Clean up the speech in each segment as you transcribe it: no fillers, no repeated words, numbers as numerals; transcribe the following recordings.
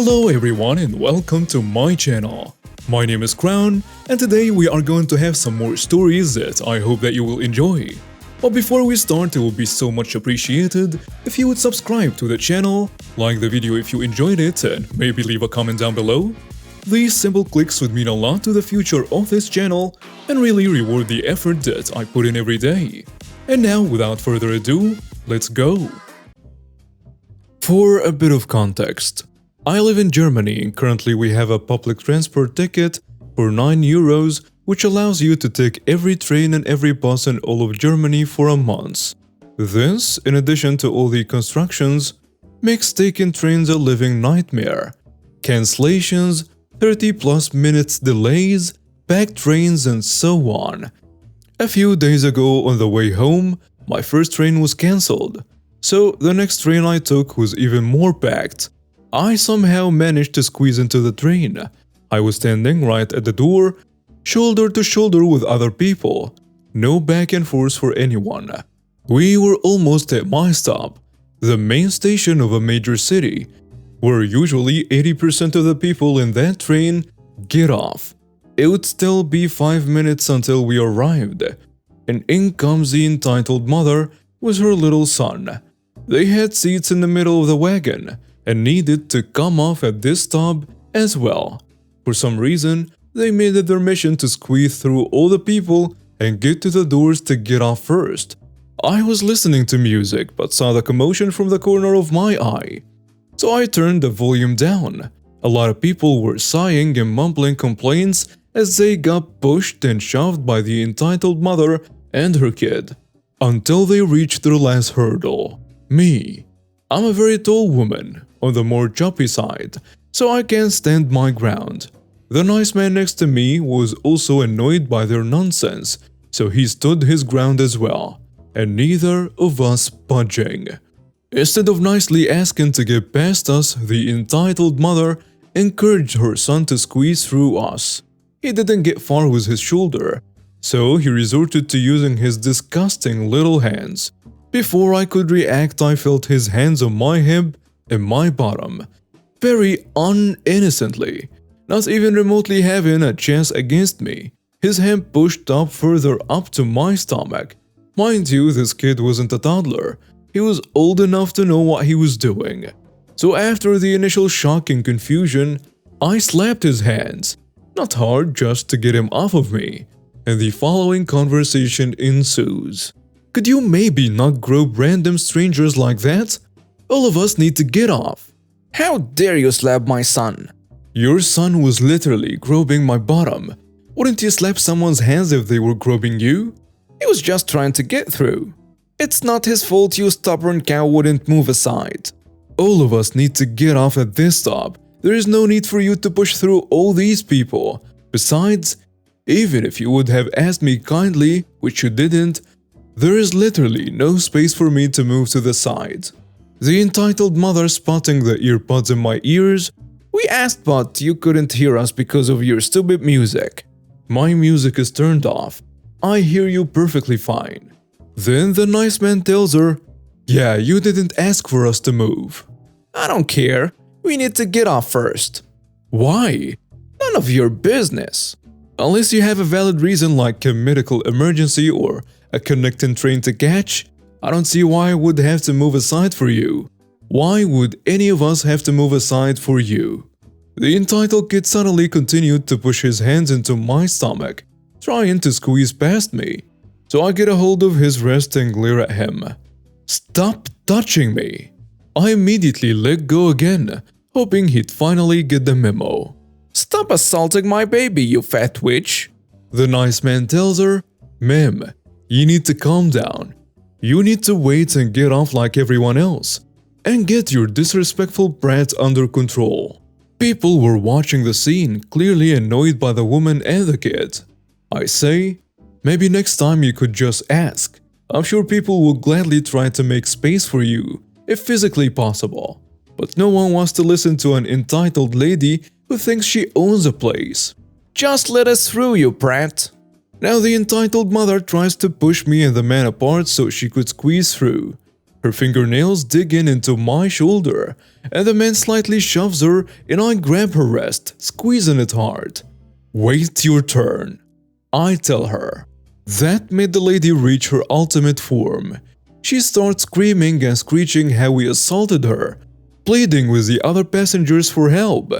Hello everyone and welcome to my channel. My name is Crown and today we are going to have some more stories that I hope that you will enjoy. But before we start, it will be so much appreciated if you would subscribe to the channel, like the video if you enjoyed it, and maybe leave a comment down below. These simple clicks would mean a lot to the future of this channel and really reward the effort that I put in every day. And now, without further ado, let's go! For a bit of context, I live in Germany and currently we have a public transport ticket for 9 euros, which allows you to take every train and every bus in all of Germany for a month. This, in addition to all the constructions, makes taking trains a living nightmare. Cancellations, 30+ minutes delays, packed trains and so on. A few days ago on the way home, my first train was cancelled, so the next train I took was even more packed. I somehow managed to squeeze into the train. I was standing right at the door, shoulder to shoulder with other people. No back and forth for anyone. We were almost at my stop, the main station of a major city, where usually 80% of the people in that train get off. It would still be 5 minutes until we arrived, and in comes the entitled mother with her little son. They had seats in the middle of the wagon and needed to come off at this stop as well. For some reason, they made it their mission to squeeze through all the people and get to the doors to get off first. I was listening to music but saw the commotion from the corner of my eye, so I turned the volume down. A lot of people were sighing and mumbling complaints as they got pushed and shoved by the entitled mother and her kid, until they reached their last hurdle, me. I'm a very tall woman, on the more choppy side, so I can't stand my ground. The nice man next to me was also annoyed by their nonsense, so he stood his ground as well, and neither of us budging. Instead of nicely asking to get past us, the entitled mother encouraged her son to squeeze through us. He didn't get far with his shoulder, so he resorted to using his disgusting little hands. Before I could react, I felt his hands on my hip and my bottom, very uninnocently, not even remotely having a chance against me. His hand pushed up further up to my stomach. Mind you, this kid wasn't a toddler. He was old enough to know what he was doing. So after the initial shock and confusion, I slapped his hands. Not hard, just to get him off of me. And the following conversation ensues. Could you maybe not grope random strangers like that? All of us need to get off. How dare you slap my son? Your son was literally groping my bottom. Wouldn't you slap someone's hands if they were groping you? He was just trying to get through. It's not his fault you stubborn cow wouldn't move aside. All of us need to get off at this stop. There is no need for you to push through all these people. Besides, even if you would have asked me kindly, which you didn't, there is literally no space for me to move to the side. The entitled mother spotting the earpods in my ears. We asked, but you couldn't hear us because of your stupid music. My music is turned off. I hear you perfectly fine. Then the nice man tells her, yeah, you didn't ask for us to move. I don't care. We need to get off first. Why? None of your business. Unless you have a valid reason like a medical emergency or a connecting train to catch, I don't see why I would have to move aside for you. Why would any of us have to move aside for you? The entitled kid suddenly continued to push his hands into my stomach, trying to squeeze past me. So I get a hold of his wrist and glare at him. Stop touching me! I immediately let go again, hoping he'd finally get the memo. Stop assaulting my baby, you fat witch! The nice man tells her, ma'am, you need to calm down. You need to wait and get off like everyone else, and get your disrespectful brat under control. People were watching the scene, clearly annoyed by the woman and the kid. I say, maybe next time you could just ask. I'm sure people will gladly try to make space for you, if physically possible. But no one wants to listen to an entitled lady who thinks she owns a place. Just let us through, you brat. Now the entitled mother tries to push me and the man apart so she could squeeze through. Her fingernails dig in into my shoulder, and the man slightly shoves her and I grab her wrist, squeezing it hard. "Wait your turn," I tell her. That made the lady reach her ultimate form. She starts screaming and screeching how we assaulted her, pleading with the other passengers for help.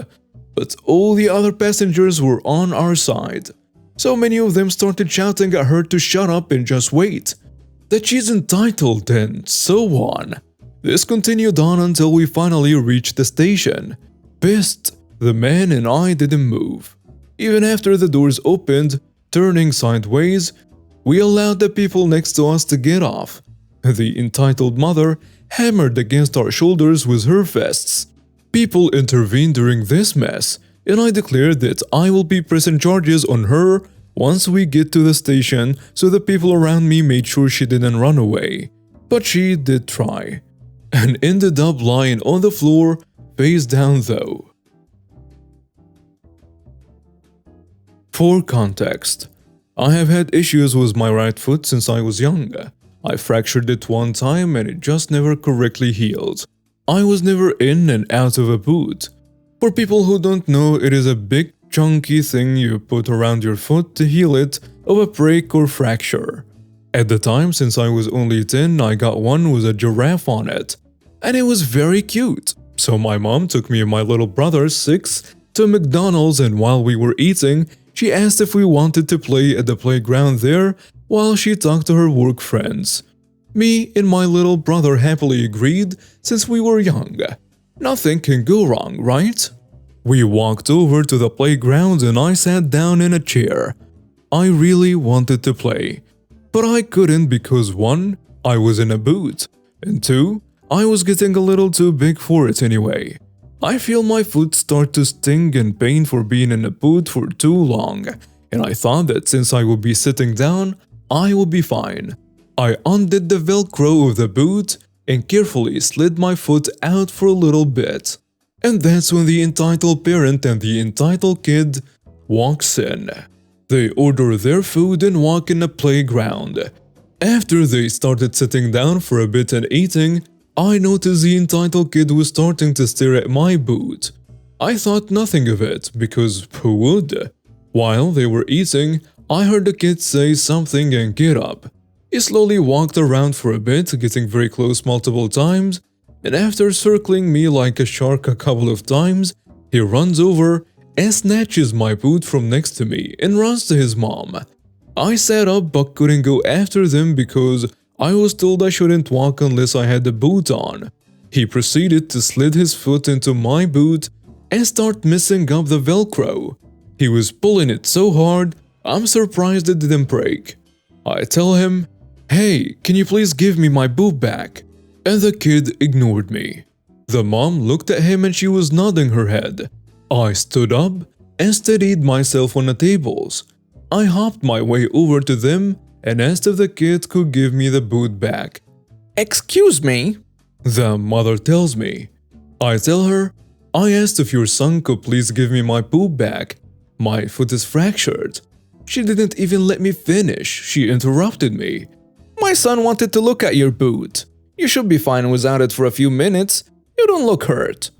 But all the other passengers were on our side. So many of them started shouting at her to shut up and just wait, that she's entitled and so on. This continued on until we finally reached the station. Pissed, the man and I didn't move. Even after the doors opened, turning sideways, we allowed the people next to us to get off. The entitled mother hammered against our shoulders with her fists. People intervened during this mess, and I declared that I will be pressing charges on her once we get to the station, so the people around me made sure she didn't run away. But she did try, and ended up lying on the floor, face down though. For context, I have had issues with my right foot since I was young. I fractured it one time and it just never correctly healed. I was never in and out of a boot. For people who don't know, it is a big chunky thing you put around your foot to heal it of a break or fracture. At the time, since I was only 10, I got one with a giraffe on it, and it was very cute. So my mom took me and my little brother, 6, to McDonald's, and while we were eating, she asked if we wanted to play at the playground there while she talked to her work friends. Me and my little brother happily agreed since we were young. Nothing can go wrong, right? We walked over to the playground and I sat down in a chair. I really wanted to play, but I couldn't because 1, I was in a boot, and 2, I was getting a little too big for it anyway. I feel my foot start to sting and pain for being in a boot for too long, and I thought that since I would be sitting down, I would be fine. I undid the velcro of the boot and carefully slid my foot out for a little bit. And that's when the entitled parent and the entitled kid walks in. They order their food and walk in the playground. After they started sitting down for a bit and eating, I noticed the entitled kid was starting to stare at my boot. I thought nothing of it, because who would? While they were eating, I heard the kid say something and get up. He slowly walked around for a bit, getting very close multiple times, and after circling me like a shark a couple of times, he runs over and snatches my boot from next to me and runs to his mom. I sat up but couldn't go after them because I was told I shouldn't walk unless I had the boot on. He proceeded to slid his foot into my boot and start messing up the velcro. He was pulling it so hard, I'm surprised it didn't break. I tell him, "Hey, can you please give me my boot back?" And the kid ignored me. The mom looked at him and she was nodding her head. I stood up and steadied myself on the tables. I hopped my way over to them and asked if the kid could give me the boot back. Excuse me? The mother tells me. I tell her, I asked if your son could please give me my boot back. My foot is fractured. She didn't even let me finish. She interrupted me. My son wanted to look at your boot. You should be fine without it for a few minutes. You don't look hurt.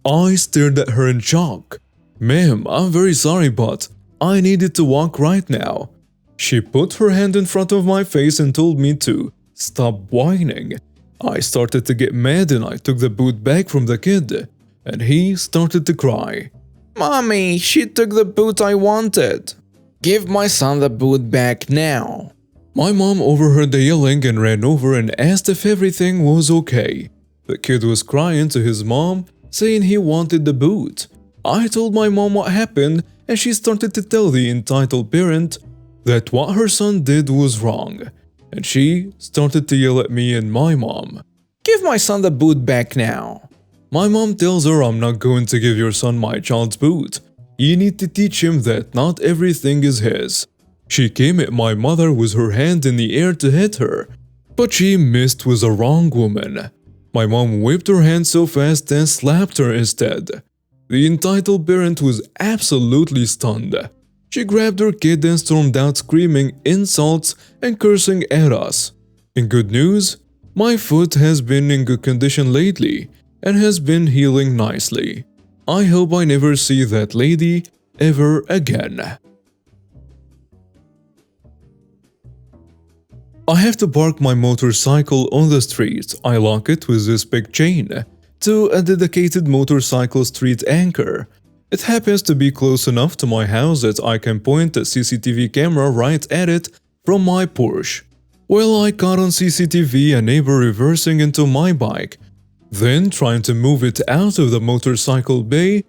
I stared at her in shock. Ma'am, I'm very sorry, but I needed to walk right now. She put her hand in front of my face and told me to stop whining. I started to get mad and I took the boot back from the kid, and he started to cry. Mommy, she took the boot I wanted. Give my son the boot back now. My mom overheard the yelling and ran over and asked if everything was okay. The kid was crying to his mom, saying he wanted the boot. I told my mom what happened and she started to tell the entitled parent that what her son did was wrong. And she started to yell at me and my mom. Give my son the boot back now. My mom tells her, I'm not going to give your son my child's boot. You need to teach him that not everything is his. She came at my mother with her hand in the air to hit her, but she missed with the wrong woman. My mom whipped her hand so fast and slapped her instead. The entitled parent was absolutely stunned. She grabbed her kid and stormed out screaming insults and cursing at us. In good news, My foot has been in good condition lately and has been healing nicely. I hope I never see that lady ever again. I have to park my motorcycle on the street. I lock it with this big chain to a dedicated motorcycle street anchor. It happens to be close enough to my house that I can point a CCTV camera right at it from my Porsche. Well, I caught on CCTV a neighbor reversing into my bike, then trying to move it out of the motorcycle bay,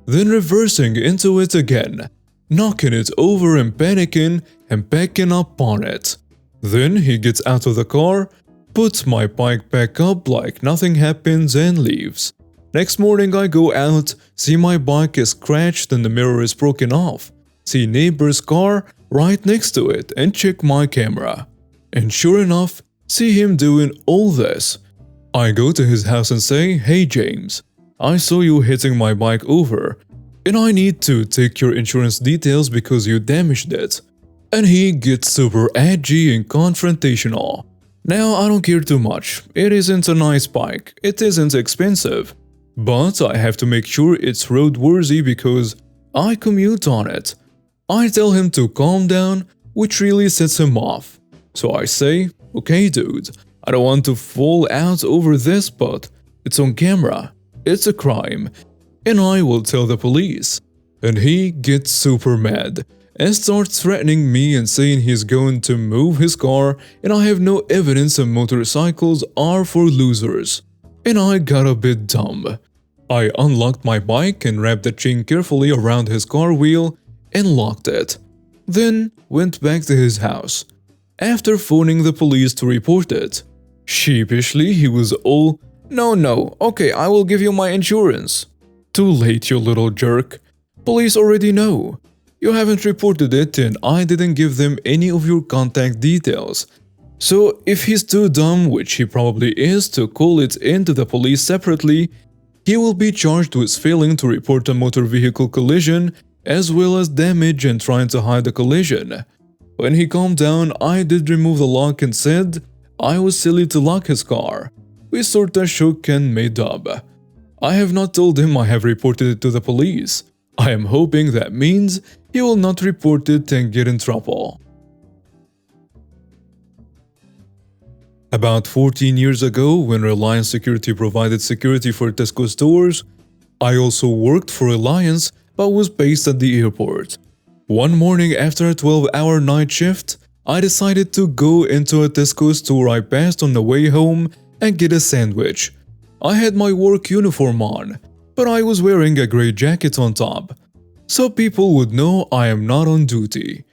then reversing into it again, knocking it over and panicking and backing up on it. Then he gets out of the car, puts my bike back up like nothing happens and leaves. Next morning I go out, see my bike is scratched and the mirror is broken off, see neighbor's car right next to it and check my camera. And sure enough, see him doing all this. I go to his house and say, "Hey James, I saw you hitting my bike over and I need to take your insurance details because you damaged it." And he gets super edgy and confrontational. Now I don't care too much, it isn't a nice bike, it isn't expensive. But I have to make sure it's roadworthy because I commute on it. I tell him to calm down, which really sets him off. So I say, "Okay dude, I don't want to fall out over this, but it's on camera, it's a crime, and I will tell the police." And he gets super mad and starts threatening me and saying he's going to move his car and I have no evidence and motorcycles are for losers. And I got a bit dumb. I unlocked my bike and wrapped the chain carefully around his car wheel and locked it. Then went back to his house, after phoning the police to report it. Sheepishly he was all, No, okay, I will give you my insurance." Too late, you little jerk. Police already know. You haven't reported it and I didn't give them any of your contact details. So if he's too dumb, which he probably is, to call it into the police separately, he will be charged with failing to report a motor vehicle collision as well as damage and trying to hide the collision. When he calmed down, I did remove the lock and said I was silly to lock his car. We sorta shook and made up. I have not told him I have reported it to the police. I am hoping that means he will not report it and get in trouble. About 14 years ago, when Reliance Security provided security for Tesco stores, I also worked for Reliance but was based at the airport. One morning after a 12-hour night shift, I decided to go into a Tesco store I passed on the way home and get a sandwich. I had my work uniform on, but I was wearing a grey jacket on top, so people would know I am not on duty.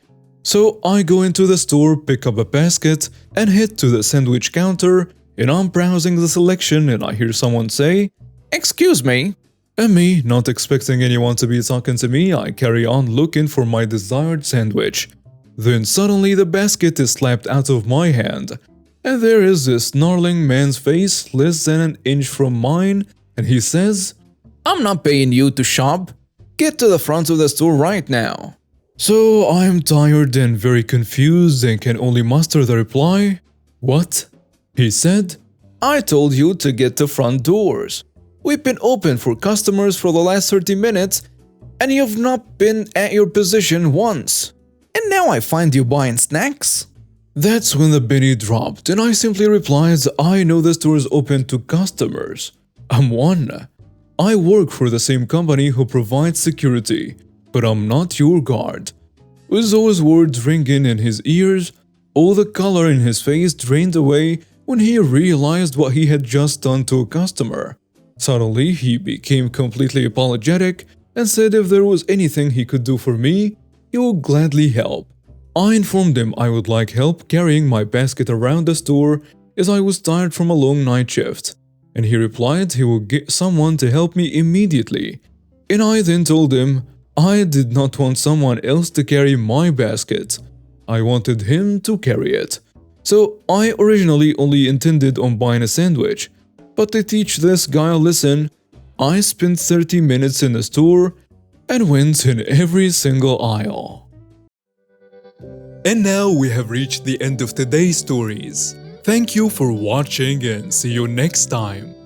So I go into the store, pick up a basket, and head to the sandwich counter, and I'm browsing the selection and I hear someone say, "Excuse me." And me, not expecting anyone to be talking to me, I carry on looking for my desired sandwich. Then suddenly the basket is slapped out of my hand, and there is this snarling man's face less than an inch from mine, and he says, "I'm not paying you to shop. Get to the front of the store right now." So I'm tired and very confused and can only muster the reply, "What?" He said, "I told you to get to front doors. We've been open for customers for the last 30 minutes and you've not been at your position once. And now I find you buying snacks?" That's when the penny dropped and I simply replied, "I know the store is open to customers. I'm one. I work for the same company who provides security, but I'm not your guard." With those words ringing in his ears, all the color in his face drained away when he realized what he had just done to a customer. Suddenly, he became completely apologetic and said if there was anything he could do for me, he would gladly help. I informed him I would like help carrying my basket around the store as I was tired from a long night shift, and he replied he would get someone to help me immediately. And I then told him I did not want someone else to carry my basket. I wanted him to carry it. So I originally only intended on buying a sandwich, but to teach this guy a lesson, I spent 30 minutes in the store and went in every single aisle. And now we have reached the end of today's stories. Thank you for watching and see you next time.